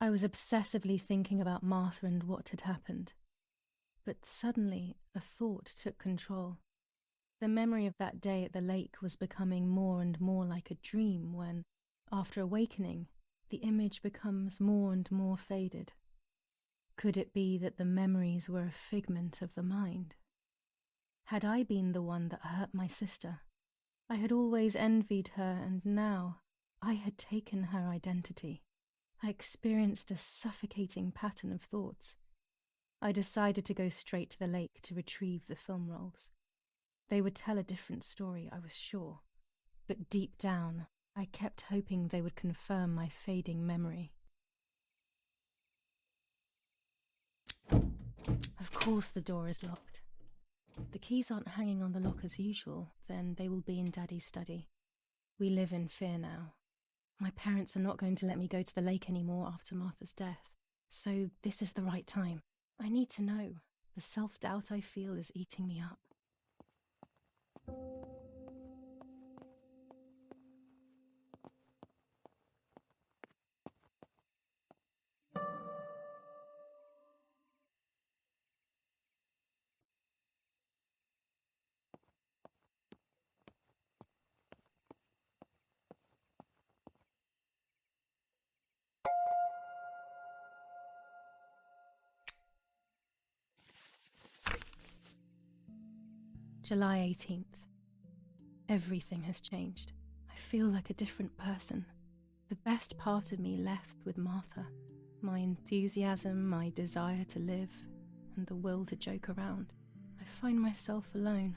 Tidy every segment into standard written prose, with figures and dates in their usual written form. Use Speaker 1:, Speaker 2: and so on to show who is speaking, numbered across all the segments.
Speaker 1: I was obsessively thinking about Martha and what had happened. But suddenly, a thought took control. The memory of that day at the lake was becoming more and more like a dream when, after awakening, the image becomes more and more faded. Could it be that the memories were a figment of the mind? Had I been the one that hurt my sister? I had always envied her, and now I had taken her identity. I experienced a suffocating pattern of thoughts. I decided to go straight to the lake to retrieve the film rolls. They would tell a different story, I was sure. But deep down, I kept hoping they would confirm my fading memory. Of course the door is locked. The keys aren't hanging on the lock as usual, then they will be in Daddy's study. We live in fear now. My parents are not going to let me go to the lake anymore after Martha's death, so this is the right time. I need to know. The self-doubt I feel is eating me up. July 18th. Everything has changed. I feel like a different person. The best part of me left with Martha. My enthusiasm, my desire to live, and the will to joke around. I find myself alone,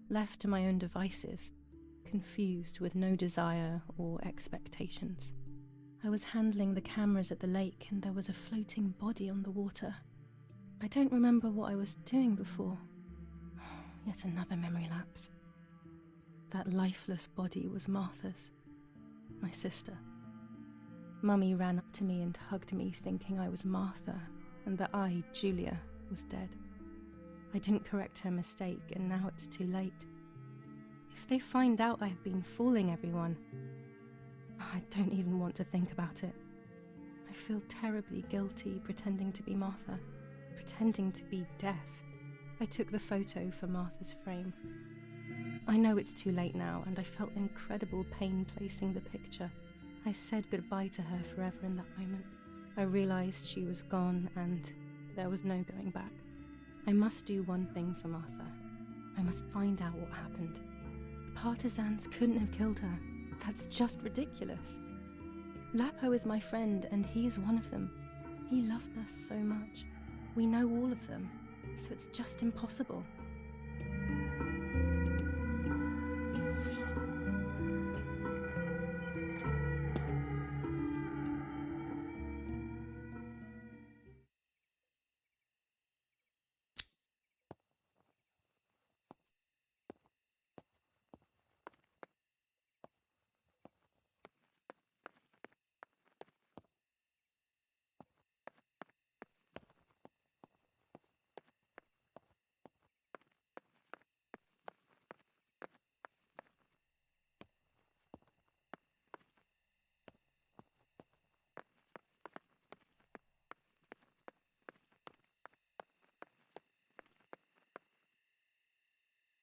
Speaker 1: left to my own devices, confused with no desire or expectations. I was handling the cameras at the lake and there was a floating body on the water. I don't remember what I was doing before. Yet another memory lapse. That lifeless body was Martha's, my sister. Mummy ran up to me and hugged me, thinking I was Martha and that I, Julia, was dead. I didn't correct her mistake and now it's too late. If they find out I have been fooling everyone, I don't even want to think about it. I feel terribly guilty pretending to be Martha, pretending to be deaf. I took the photo for Martha's frame. I know it's too late now, and I felt incredible pain placing the picture. I said goodbye to her forever in that moment. I realized she was gone and there was no going back. I must do one thing for Martha. I must find out what happened. The partisans couldn't have killed her. That's just ridiculous. Lapo is my friend and he is one of them. He loved us so much. We know all of them, so it's just impossible.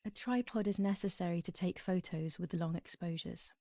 Speaker 1: A tripod is necessary to take photos with long exposures.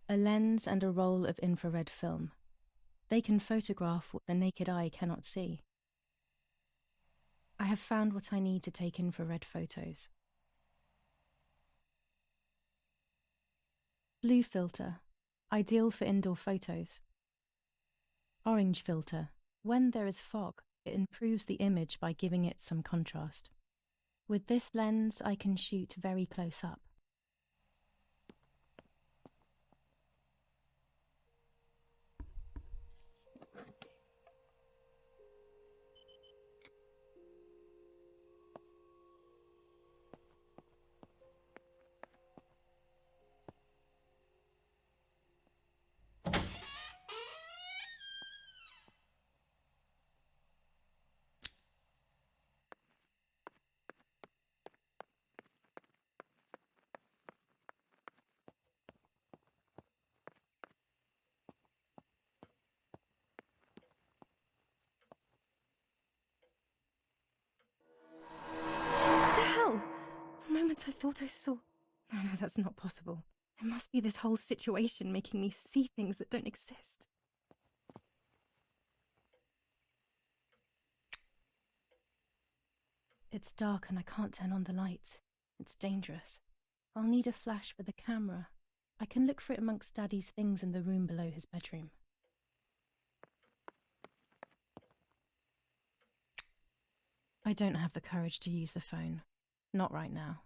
Speaker 1: A lens and a roll of infrared film. They can photograph what the naked eye cannot see. I have found what I need to take infrared photos. Blue filter, ideal for indoor photos. Orange filter, when there is fog, it improves the image by giving it some contrast. With this lens, I can shoot very close up. What the hell? For a moment I thought I saw... No, that's not possible. It must be this whole situation making me see things that don't exist. It's dark and I can't turn on the light. It's dangerous. I'll need a flash for the camera. I can look for it amongst Daddy's things in the room below his bedroom. I don't have the courage to use the phone. Not right now.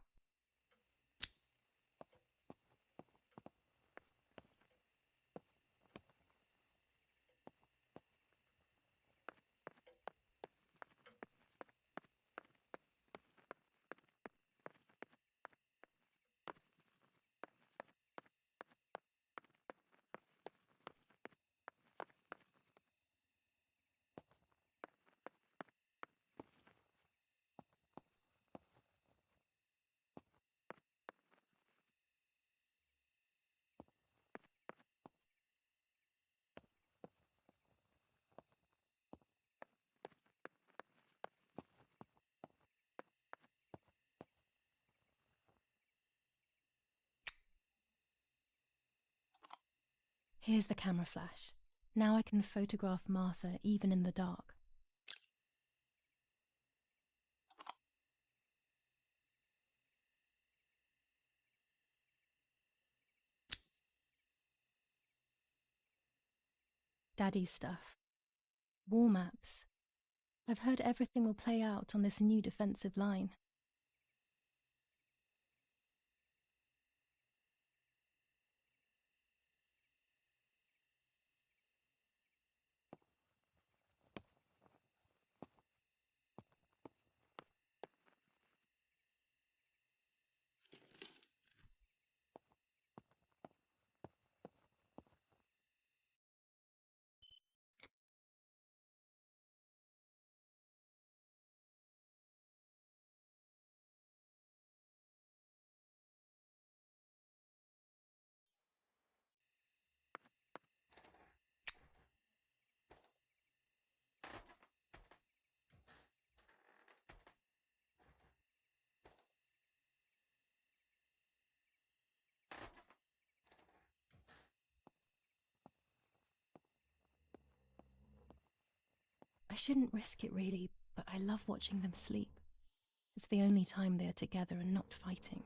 Speaker 1: Here's the camera flash. Now I can photograph Martha even in the dark. Daddy's stuff. War maps. I've heard everything will play out on this new defensive line. I shouldn't risk it really, but I love watching them sleep. It's the only time they are together and not fighting.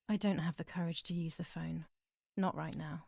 Speaker 1: I don't have the courage to use the phone. Not right now.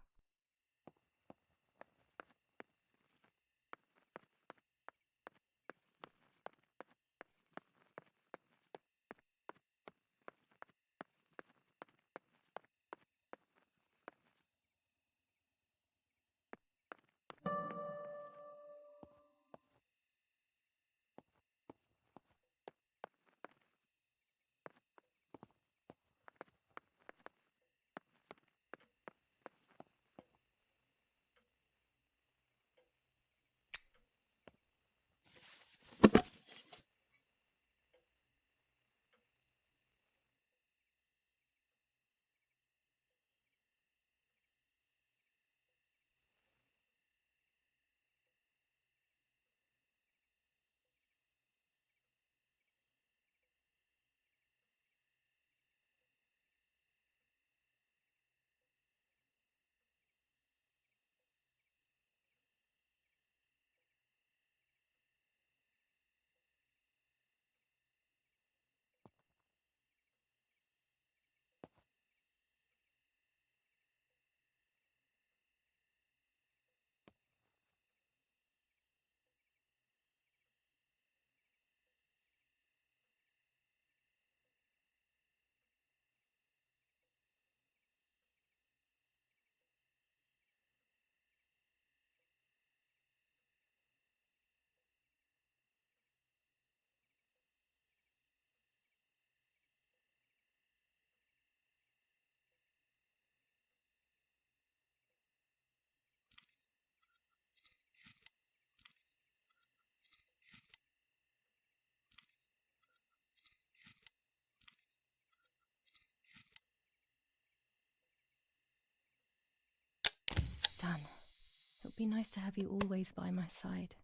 Speaker 1: done. It would be nice to have you always by my side,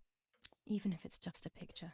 Speaker 1: even if it's just a picture.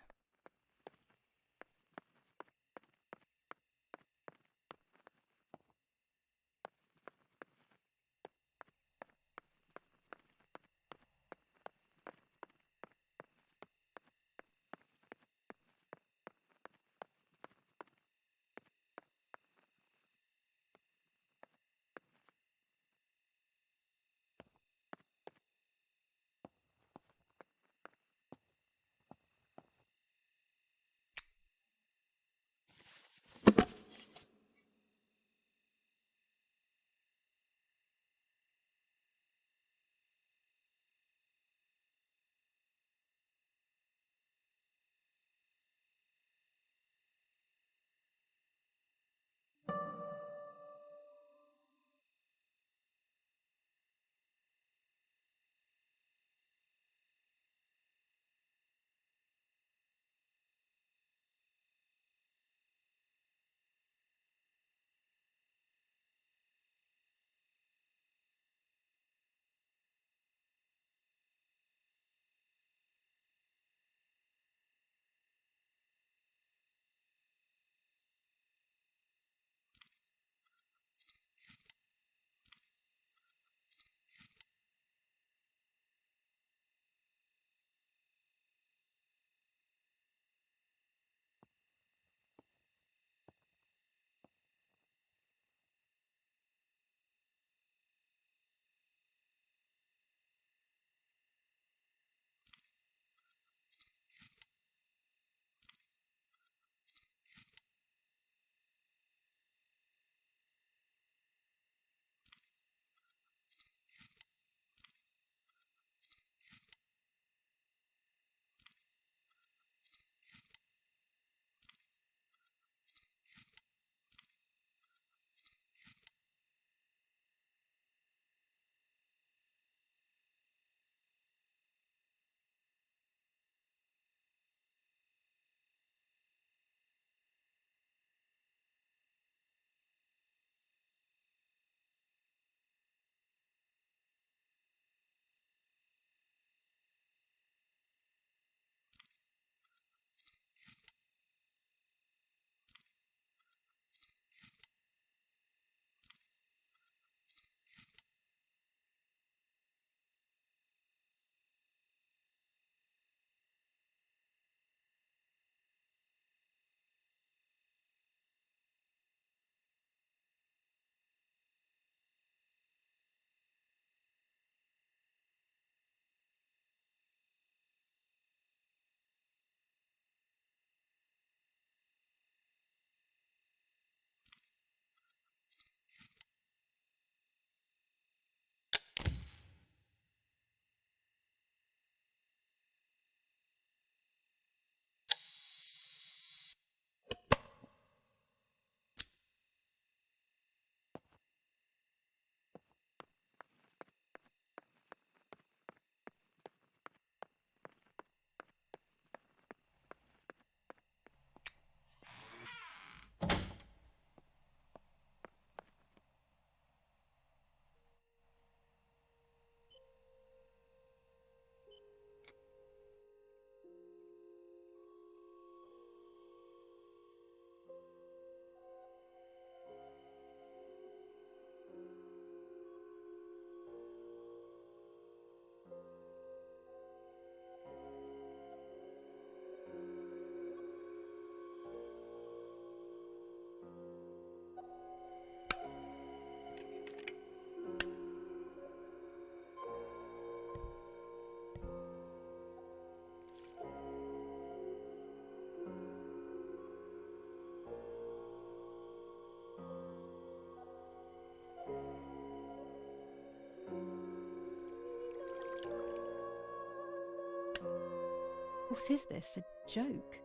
Speaker 1: What is this, a joke?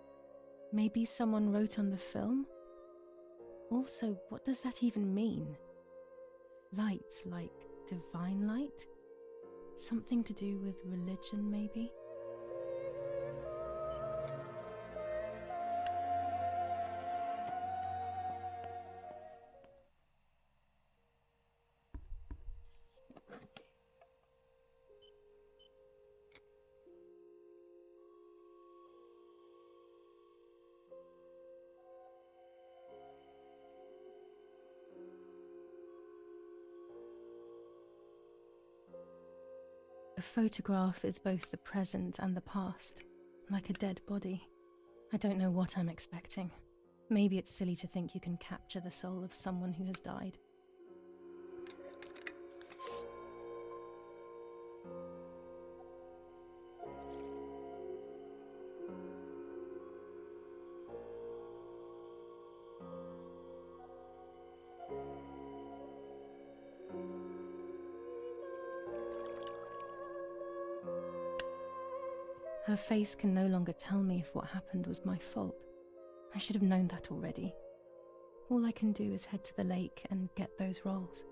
Speaker 1: Maybe someone wrote on the film? Also, what does that even mean? Lights like divine light? Something to do with religion, maybe? photograph is both the present and the past, like a dead body. I don't know what I'm expecting. Maybe it's silly to think you can capture the soul of someone who has died. Her face can no longer tell me if what happened was my fault. I should have known that already. All I can do is head to the lake and get those rolls.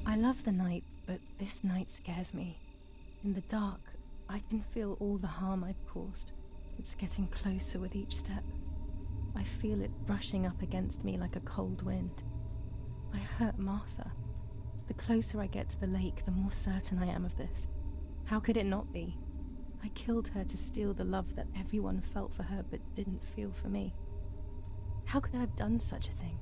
Speaker 1: I love the night, but this night scares me. In the dark, I can feel all the harm I've caused. It's getting closer with each step. I feel it brushing up against me like a cold wind. I hurt Martha. The closer I get to the lake, the more certain I am of this. How could it not be? I killed her to steal the love that everyone felt for her but didn't feel for me. How could I have done such a thing?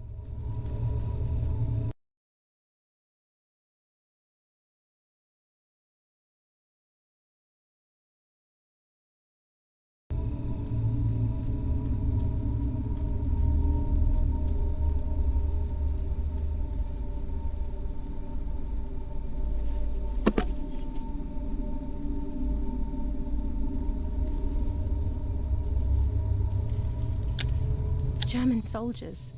Speaker 1: German soldiers.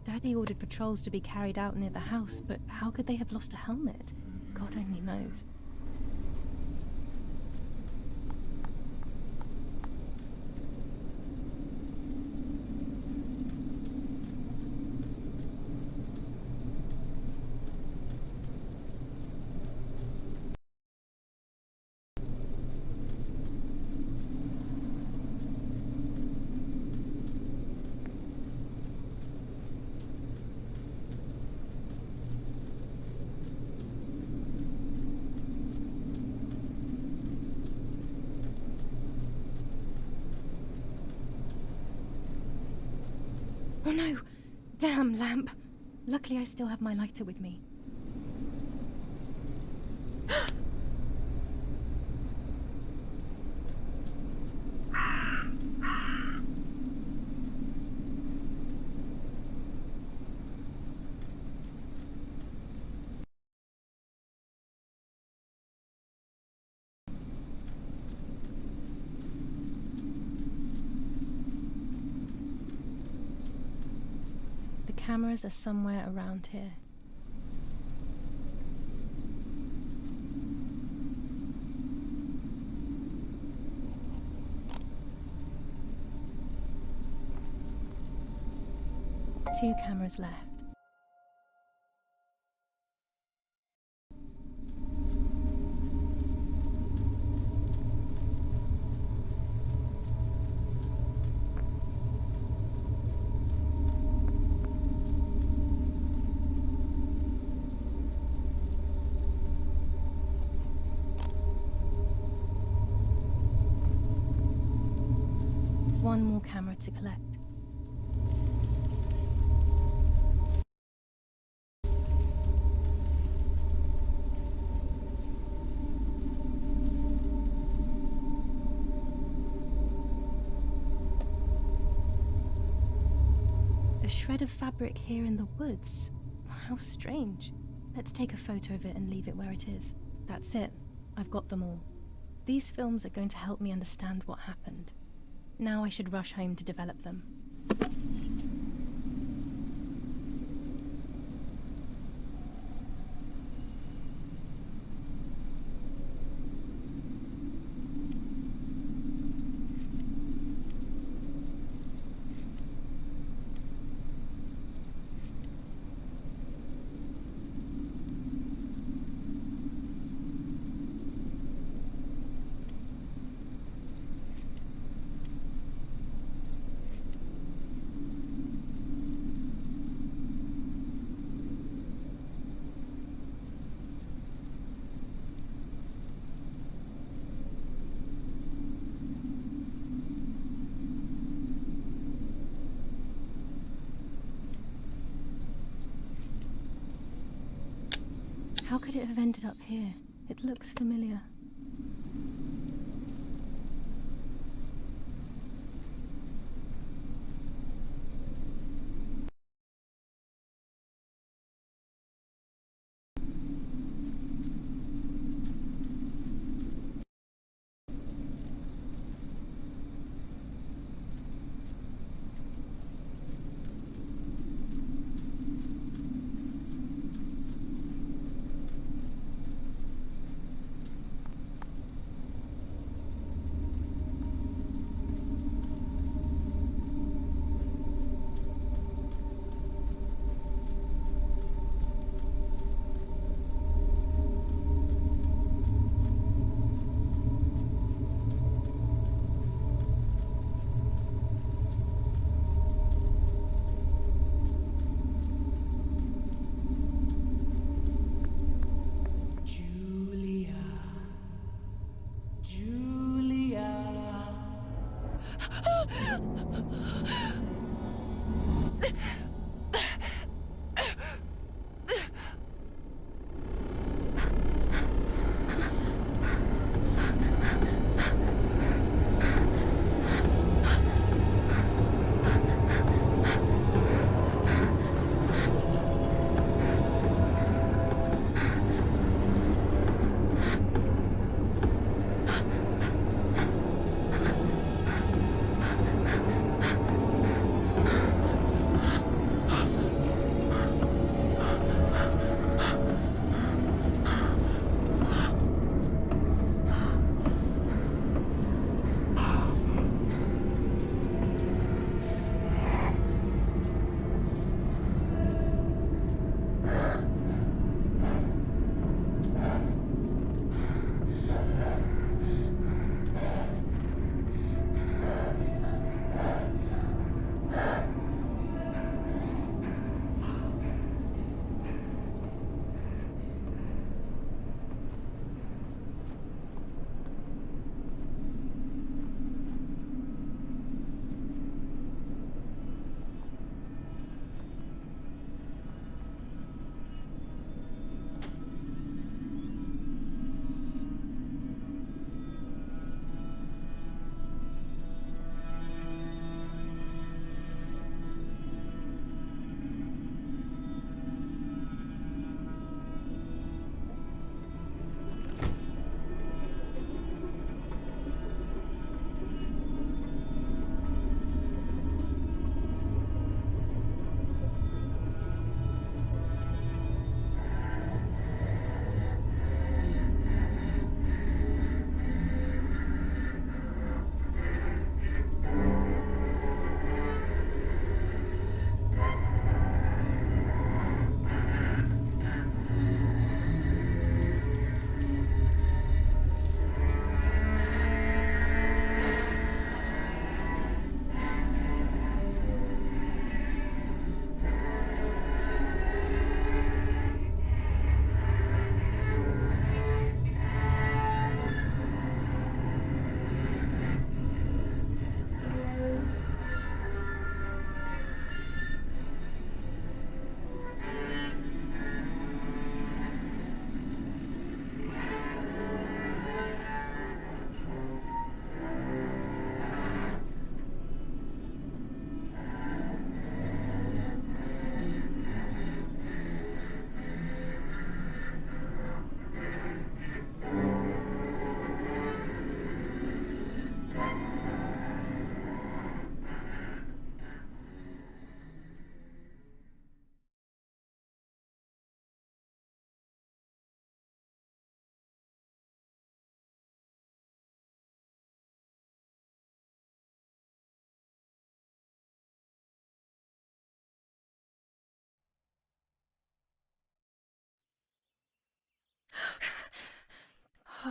Speaker 1: Daddy ordered patrols to be carried out near the house, but how could they have lost a helmet? God only knows. Oh no! Damn lamp! Luckily I still have my lighter with me. cameras are somewhere around here. Two cameras left. One more camera to collect. A shred of fabric here in the woods. How strange. Let's take a photo of it and leave it where it is. That's it. I've got them all. These films are going to help me understand what happened. Now I should rush home to develop them. How could it have ended up here? It looks familiar.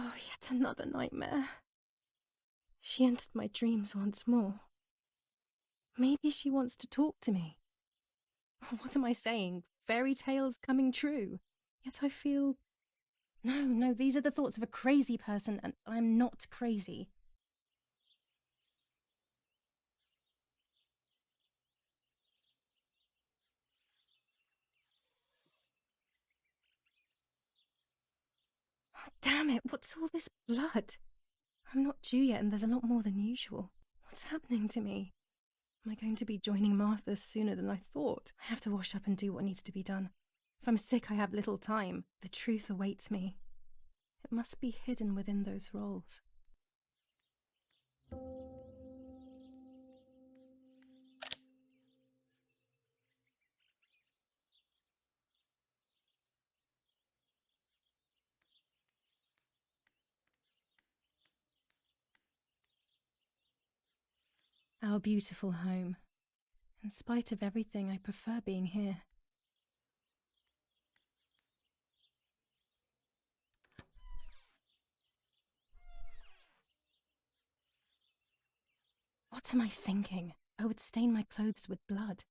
Speaker 1: Oh, yet another nightmare. She entered my dreams once more. Maybe she wants to talk to me. What am I saying? Fairy tales coming true. Yet I feel... No, these are the thoughts of a crazy person, and I'm not crazy. Oh, damn it, what's all this blood? I'm not due yet, and there's a lot more than usual. What's happening to me? Am I going to be joining Martha sooner than I thought? I have to wash up and do what needs to be done. If I'm sick, I have little time. The truth awaits me. It must be hidden within those rolls. Our beautiful home. In spite of everything, I prefer being here. What am I thinking? I would stain my clothes with blood.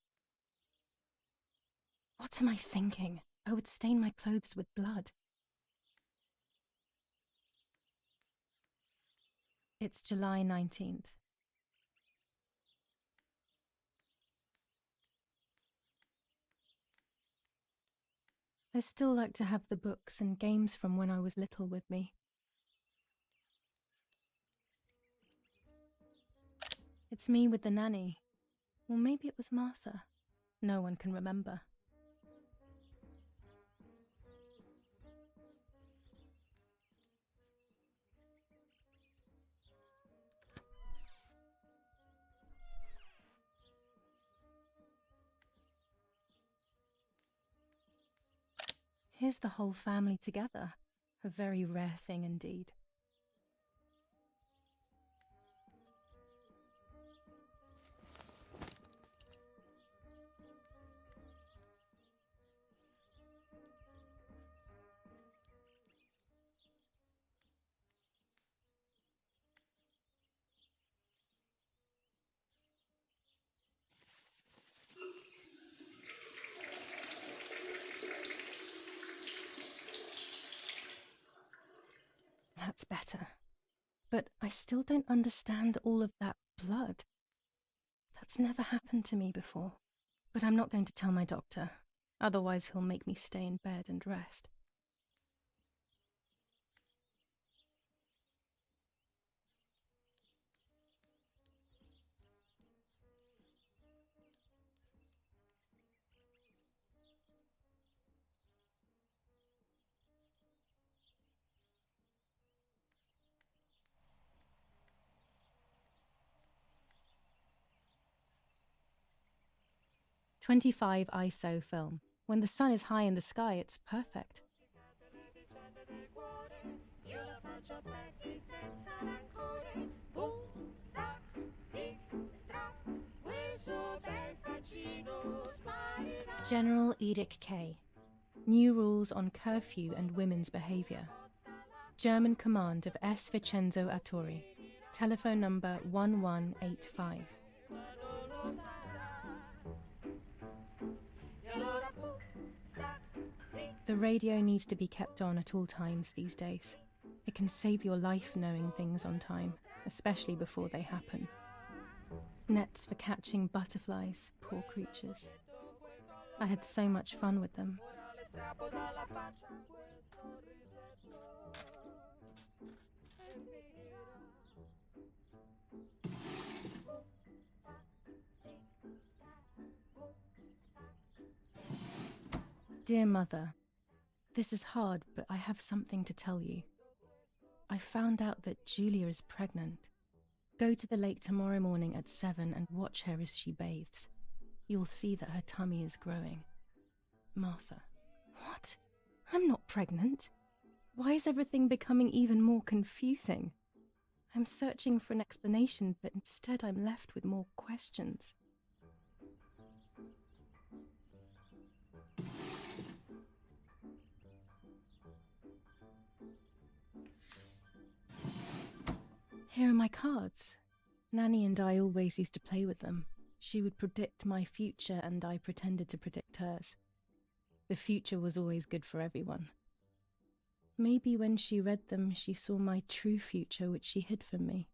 Speaker 1: What am I thinking? I would stain my clothes with blood. It's July 19th. I still like to have the books and games from when I was little with me. It's me with the nanny. Or maybe it was Martha. No one can remember. Here's the whole family together. A very rare thing indeed. That's better. But I still don't understand all of that blood. That's never happened to me before. But I'm not going to tell my doctor. Otherwise he'll make me stay in bed and rest. .25 ISO film. When the sun is high in the sky, it's perfect. General Edict K. New rules on curfew and women's behavior. German command of S. Vincenzo Arturi. Telephone number 1185. The radio needs to be kept on at all times these days. It can save your life knowing things on time, especially before they happen. Nets for catching butterflies, poor creatures. I had so much fun with them. Dear Mother, this is hard, but I have something to tell you. I found out that Julia is pregnant. Go to the lake tomorrow morning at 7 and watch her as she bathes. You'll see that her tummy is growing. Martha. What? I'm not pregnant. Why is everything becoming even more confusing? I'm searching for an explanation, but instead I'm left with more questions. Here are my cards. Nanny and I always used to play with them. She would predict my future and I pretended to predict hers. The future was always good for everyone. Maybe when she read them, she saw my true future, which she hid from me.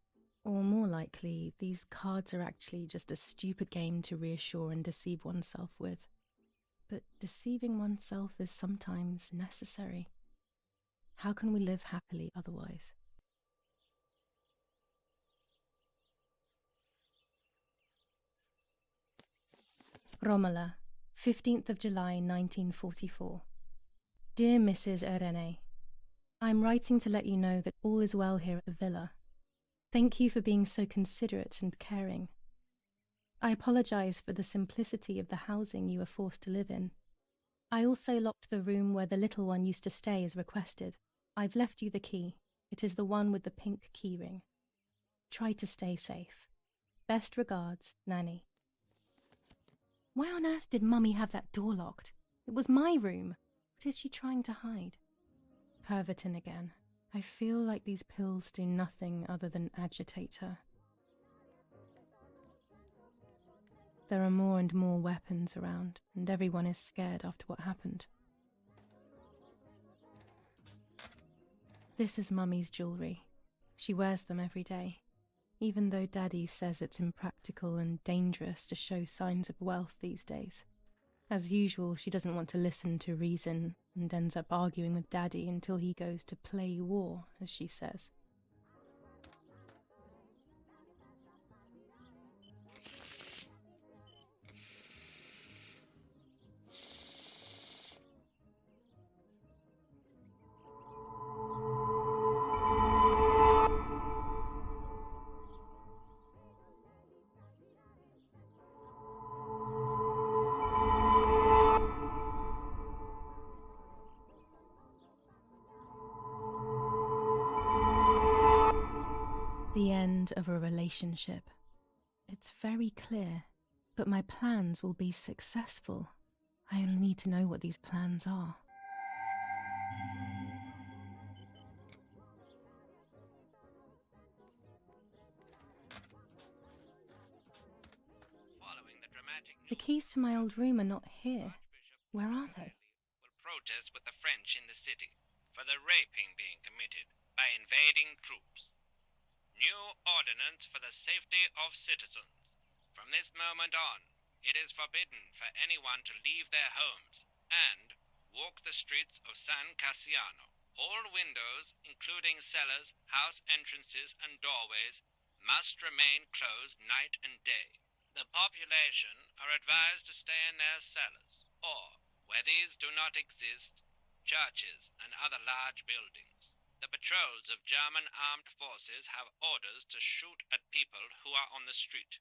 Speaker 1: Or more likely, these cards are actually just a stupid game to reassure and deceive oneself with. But deceiving oneself is sometimes necessary. How can we live happily otherwise? Romola, 15th of July 1944. Dear Mrs. Irene, I'm writing to let you know that all is well here at the villa. Thank you for being so considerate and caring. I apologize for the simplicity of the housing you were forced to live in. I also locked the room where the little one used to stay as requested. I've left you the key. It is the one with the pink keyring. Try to stay safe. Best regards, Nanny. Why on earth did Mummy have that door locked? It was my room. What is she trying to hide? Pervertin again. I feel like these pills do nothing other than agitate her. There are more and more weapons around, and everyone is scared after what happened. This is Mummy's jewellery. She wears them every day, even though Daddy says it's impractical and dangerous to show signs of wealth these days. As usual, she doesn't want to listen to reason and ends up arguing with Daddy until he goes to play war, as she says. The end of a relationship. It's very clear, but my plans will be successful. I only need to know what these plans are. The keys to my old room are not here. Where are they?
Speaker 2: Will protest with the French in the city for the raping being committed by invading troops. New ordinance for the safety of citizens. From this moment on, it is forbidden for anyone to leave their homes and walk the streets of San Cassiano. All windows, including cellars, house entrances, and doorways, must remain closed night and day. The population are advised to stay in their cellars, or, where these do not exist, churches and other large buildings. The patrols of German armed forces have orders to shoot at people who are on the street,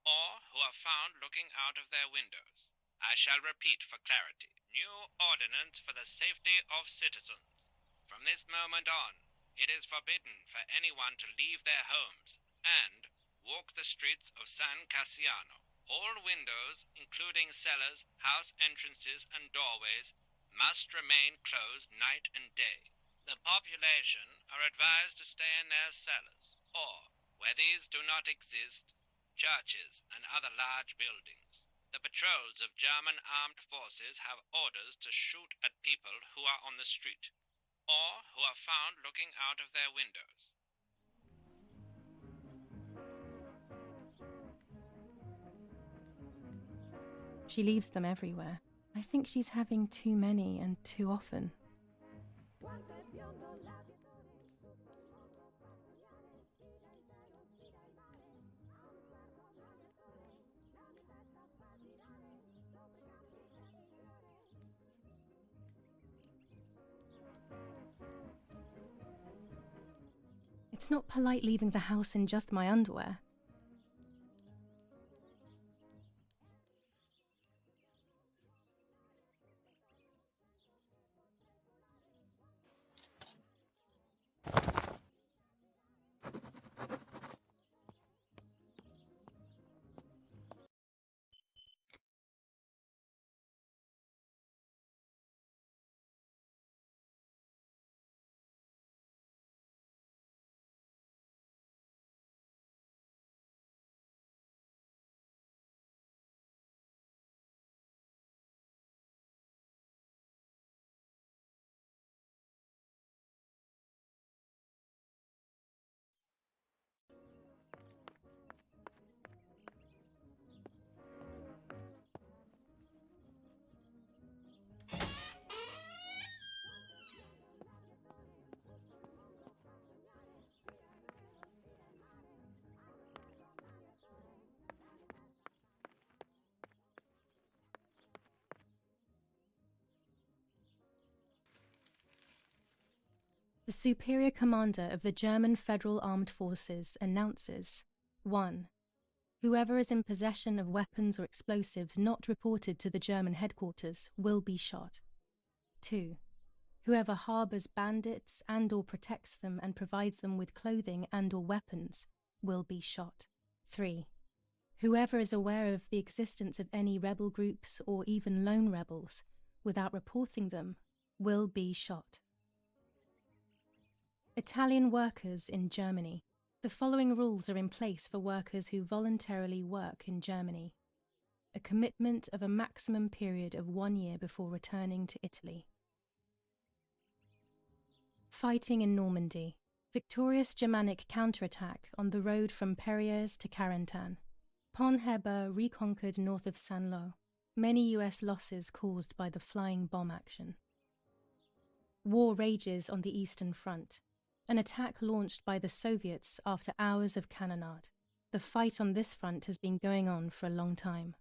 Speaker 2: or who are found looking out of their windows. I shall repeat for clarity. New ordinance for the safety of citizens. From this moment on, it is forbidden for anyone to leave their homes and walk the streets of San Cassiano. All windows, including cellars, house entrances, and doorways, must remain closed night and day. The population are advised to stay in their cellars, or, where these do not exist, churches and other large buildings. The patrols of German armed forces have orders to shoot at people who are on the street, or who are found looking out of their windows.
Speaker 1: She leaves them everywhere. I think she's having too many and too often. It's not polite leaving the house in just my underwear. The superior commander of the German Federal Armed Forces announces 1. Whoever is in possession of weapons or explosives not reported to the German headquarters will be shot. 2. Whoever harbors bandits and/or protects them and provides them with clothing and/or weapons will be shot. 3. Whoever is aware of the existence of any rebel groups or even lone rebels without reporting them will be shot. Italian workers in Germany. The following rules are in place for workers who voluntarily work in Germany. A commitment of a maximum period of 1 year before returning to Italy. Fighting in Normandy. Victorious Germanic counterattack on the road from Perrières to Carentan. Pont Heber reconquered north of Saint-Lô. Many US losses caused by the flying bomb action. War rages on the Eastern Front. An attack launched by the Soviets after hours of cannonade. The fight on this front has been going on for a long time.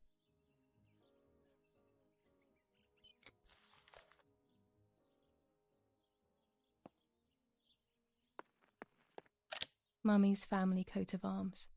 Speaker 1: Mummy's family coat of arms.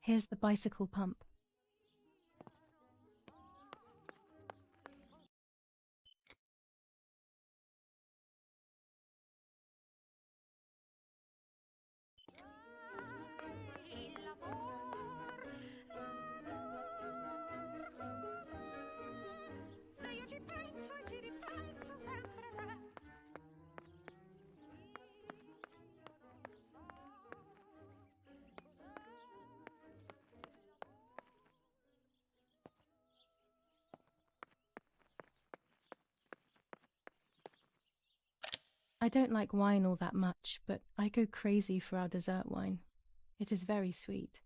Speaker 1: Here's the bicycle pump. I don't like wine all that much, but I go crazy for our dessert wine. It is very sweet.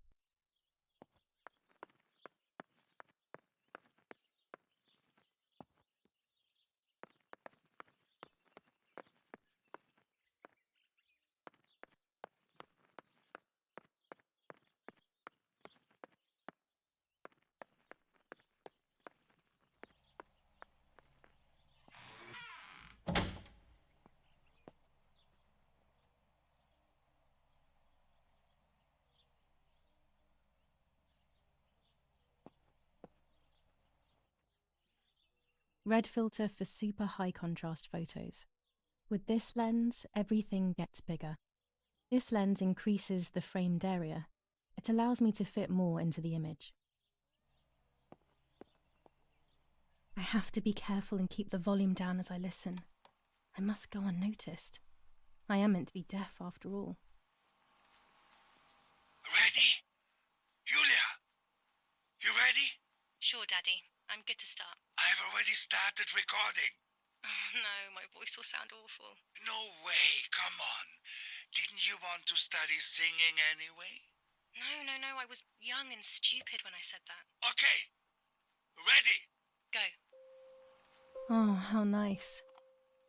Speaker 1: Red filter for super high contrast photos. With this lens, everything gets bigger. This lens increases the framed area. It allows me to fit more into the image. I have to be careful and keep the volume down as I listen. I must go unnoticed. I am meant to be deaf after all.
Speaker 3: Ready? Julia, you ready?
Speaker 1: Sure, Daddy. I'm good to start.
Speaker 3: I've already started recording.
Speaker 1: Oh no, my voice will sound awful.
Speaker 3: No way, come on. Didn't you want to study singing anyway?
Speaker 1: No, I was young and stupid when I said that.
Speaker 3: Okay, ready?
Speaker 1: Go. Oh, how nice.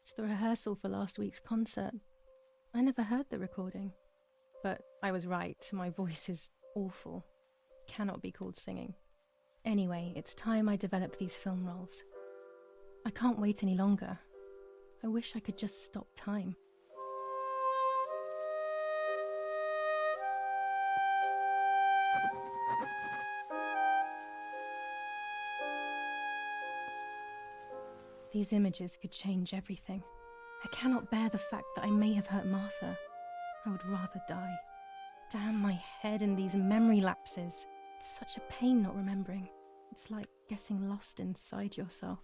Speaker 1: It's the rehearsal for last week's concert. I never heard the recording. But I was right, my voice is awful. Cannot be called singing. Anyway, it's time I developed these film roles. I can't wait any longer. I wish I could just stop time. These images could change everything. I cannot bear the fact that I may have hurt Martha. I would rather die. Damn my head and these memory lapses. It's such a pain not remembering. It's like getting lost inside yourself.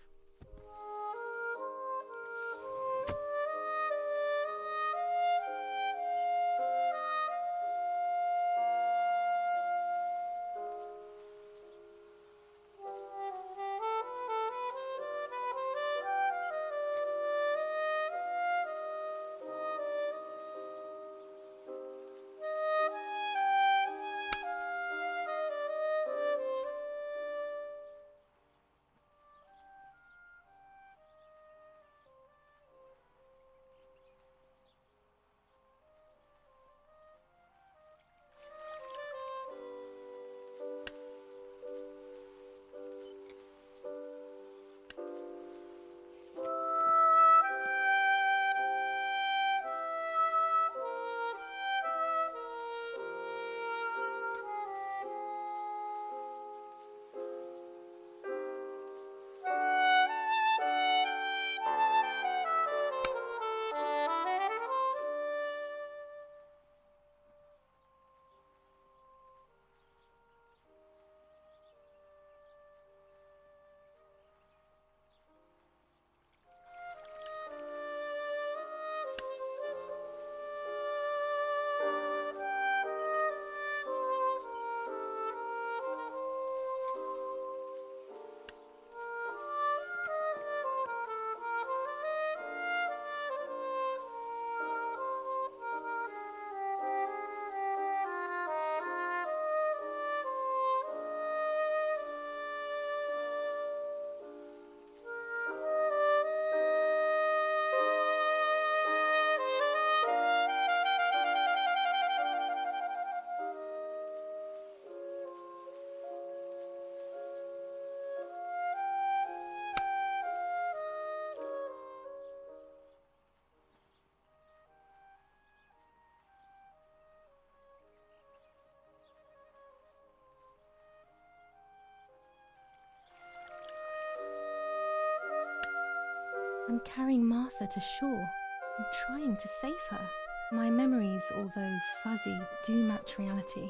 Speaker 1: I'm carrying Martha to shore. I'm trying to save her. My memories, although fuzzy, do match reality.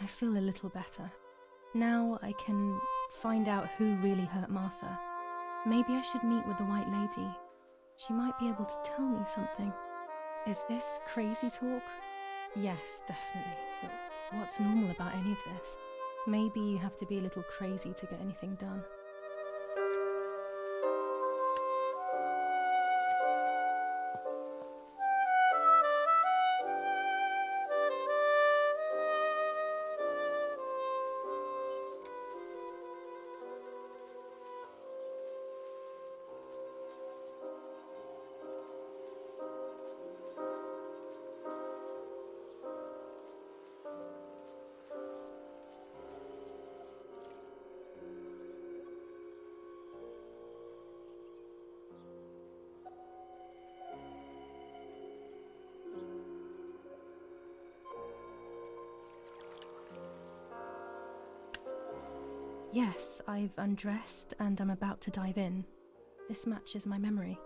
Speaker 1: I feel a little better. Now I can find out who really hurt Martha. Maybe I should meet with the White Lady. She might be able to tell me something. Is this crazy talk? Yes, definitely. But what's normal about any of this? Maybe you have to be a little crazy to get anything done. Yes, I've undressed and I'm about to dive in. This matches my memory.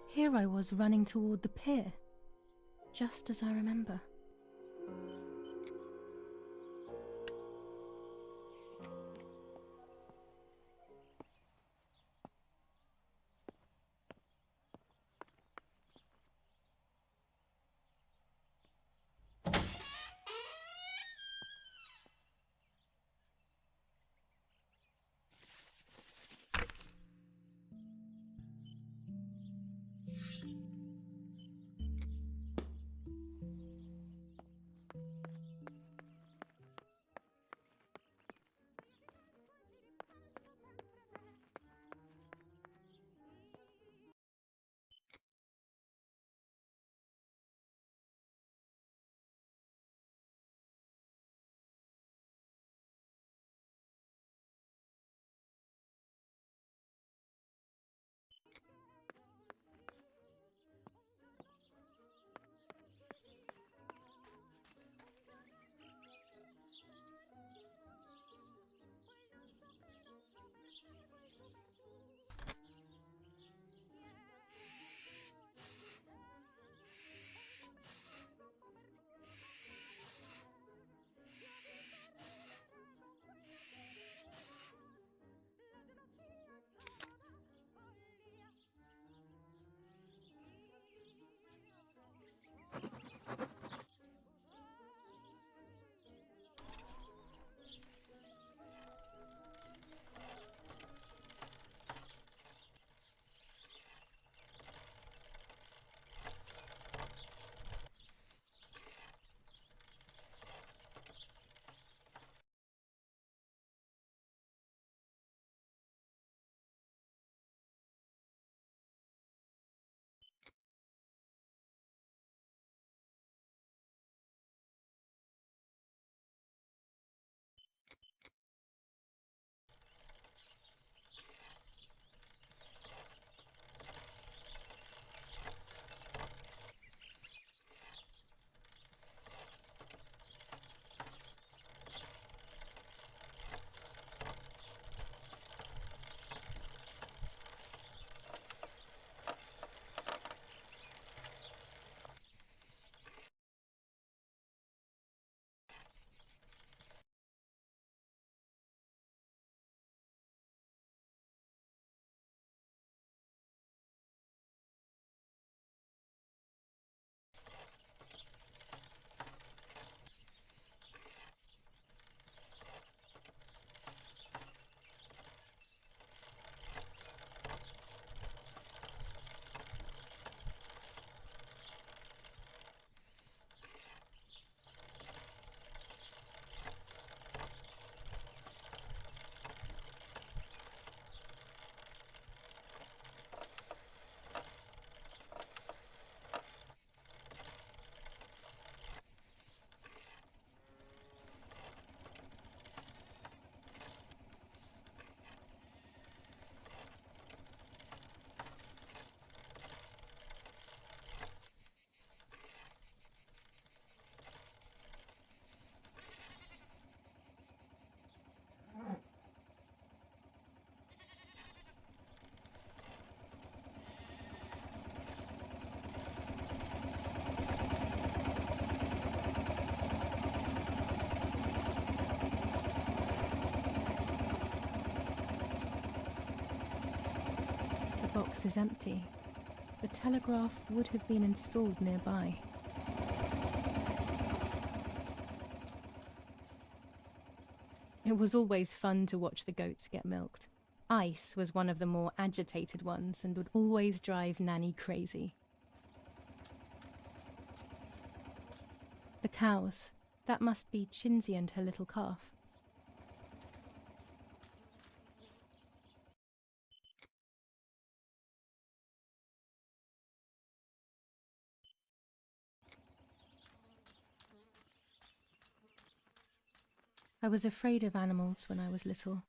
Speaker 1: Here I was running toward the pier, just as I remember. is empty. The telegraph would have been installed nearby. It was always fun to watch the goats get milked. Ice was one of the more agitated ones and would always drive Nanny crazy. The cows, that must be Chinsey and her little calf. I was afraid of animals when I was little.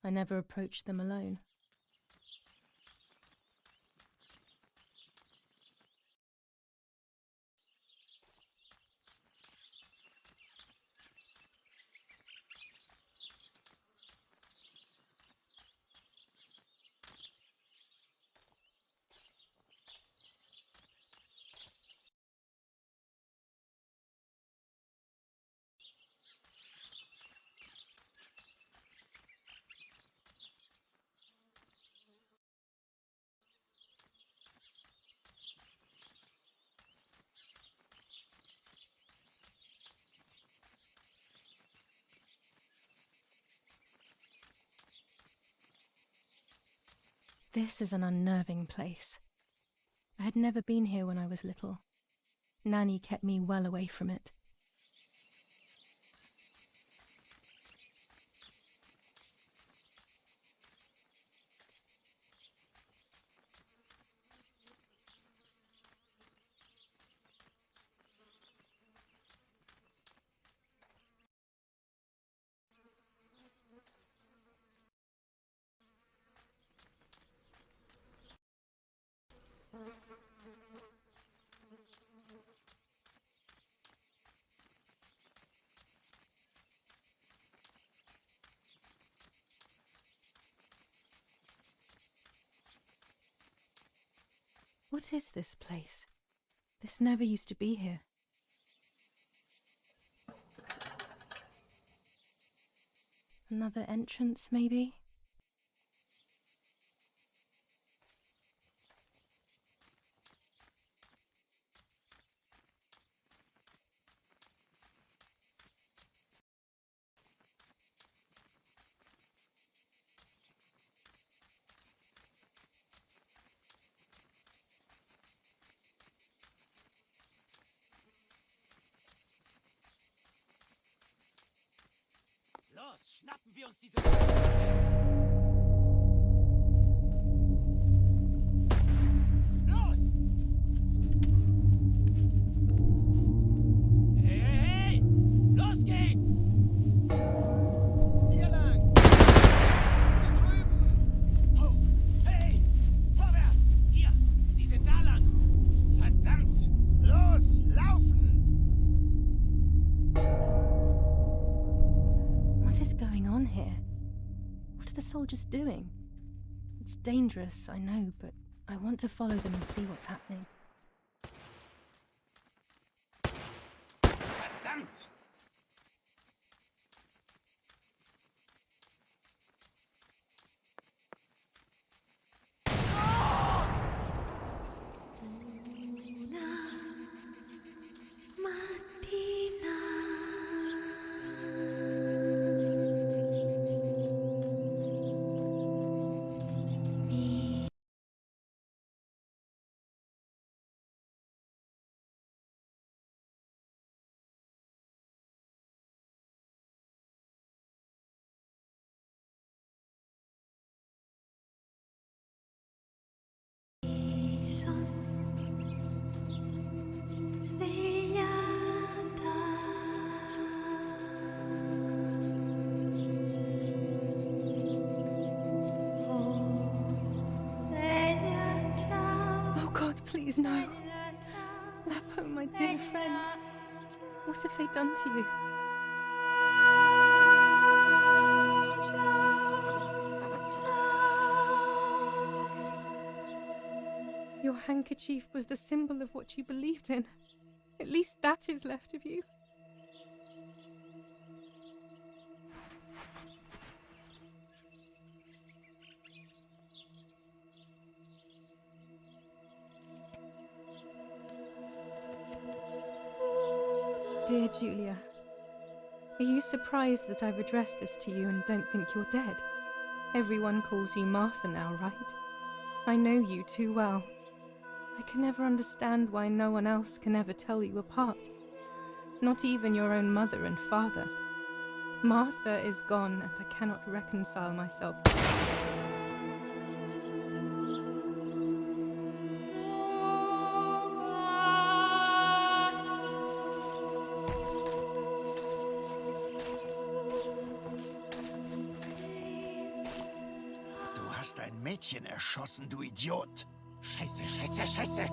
Speaker 1: I never approached them alone. This is an unnerving place. I had never been here when I was little. Nanny kept me well away from it. What is this place? This never used to be here. Another entrance, maybe?
Speaker 4: Los, schnappen wir uns diese... Los! Hey, hey, hey! Los geht's! Hier lang! Hier drüben! Oh, hey! Vorwärts! Hier! Sie sind da lang! Verdammt! Los, laufen!
Speaker 1: What is going on here? What are the soldiers doing? It's dangerous, I know, but I want to follow them and see what's happening.
Speaker 4: Verdammt!
Speaker 1: Oh God, please no. Lapo, my dear friend. What have they done to you? Your handkerchief was the symbol of what you believed in. At least that is left of you. Dear Julia, are you surprised that I've addressed this to you and don't think you're dead? Everyone calls you Martha now, right? I know you too well. I can never understand why no one else can ever tell you apart. Not even your own mother and father. Martha is gone, and I cannot reconcile myself.
Speaker 3: Du hast ein Mädchen erschossen, du Idiot.
Speaker 4: Scheiße, scheiße, scheiße.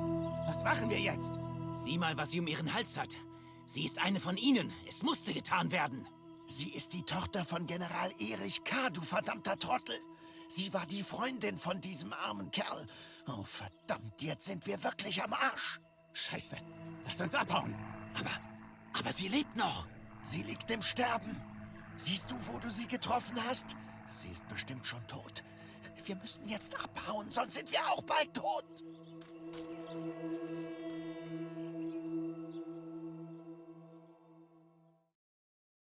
Speaker 4: Was machen wir jetzt? Sieh mal, was sie um ihren Hals hat. Sie ist eine von ihnen. Es musste getan werden.
Speaker 3: Sie ist die Tochter von General Erich K., du verdammter Trottel. Sie war die Freundin von diesem armen Kerl. Oh, verdammt, jetzt sind wir wirklich am Arsch.
Speaker 4: Scheiße. Lass uns abhauen.
Speaker 3: Aber sie lebt noch. Sie liegt im Sterben. Siehst du, wo du sie getroffen hast? Sie ist bestimmt schon tot. Wir müssen jetzt abhauen, sonst sind wir auch bald tot.